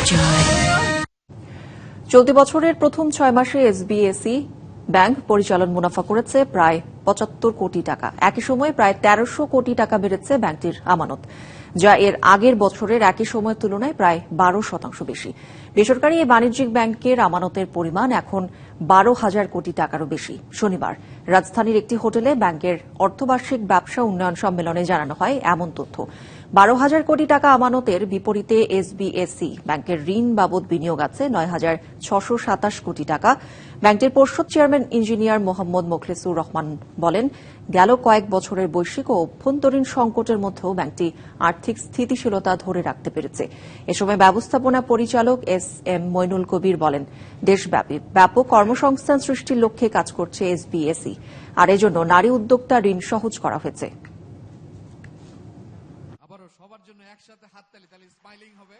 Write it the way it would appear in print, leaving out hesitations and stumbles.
জয়। চলতি বছরের প্রথম 6 মাসে এসবিএসই ব্যাংক পরিচালন মুনাফা করেছে প্রায় 75 কোটি টাকা। একই সময়ে প্রায় 1300 কোটি টাকা বেড়েছে ব্যাংকটির আমানত, যা এর আগের বছরের একই সময়ের তুলনায় প্রায় 12% বেশি। বেসরকারি এই বাণিজ্যিক ব্যাংকের আমানতের পরিমাণ এখন 12,000 কোটি টাকারও বেশি। শনিবার রাজধানীর একটি হোটেলে ব্যাংকের অর্ধবার্ষিক ব্যবসা উন্নয়ন সম্মেলনে জানানো হয় এমন তথ্য। 12,000 কোটি টাকা আমানতের বিপরীতে এসবিএসই ব্যাংকের ঋণ বাবদ বিনিয়োগ আছে 9,627 কোটি টাকা। ব্যাংকটির পর্ষদ চেয়ারম্যান ইঞ্জিনিয়ার মোহাম্মদ মোখলেসুর রহমান বলেন, গেল কয়েক বছরের বৈশ্বিক ও অভ্যন্তরীণ সংকটের মধ্যেও ব্যাংকটি আর্থিক স্থিতিশীলতা ধরে রাখতে পেরেছে। এ সময় ব্যবস্থাপনা পরিচালক এস.এম. মইনুল কবির বলেন, দেশব্যাপী ব্যাপক কর্মসংস্থান সৃষ্টির লক্ষ্যে কাজ করছে এসবিএসই, আর এজন্য নারী উদ্যোক্তা ঋণ সহজ করা হয়েছে। আবারও সবার জন্য একসাথে হাততালি, তাহলে স্মাইলিং হবে।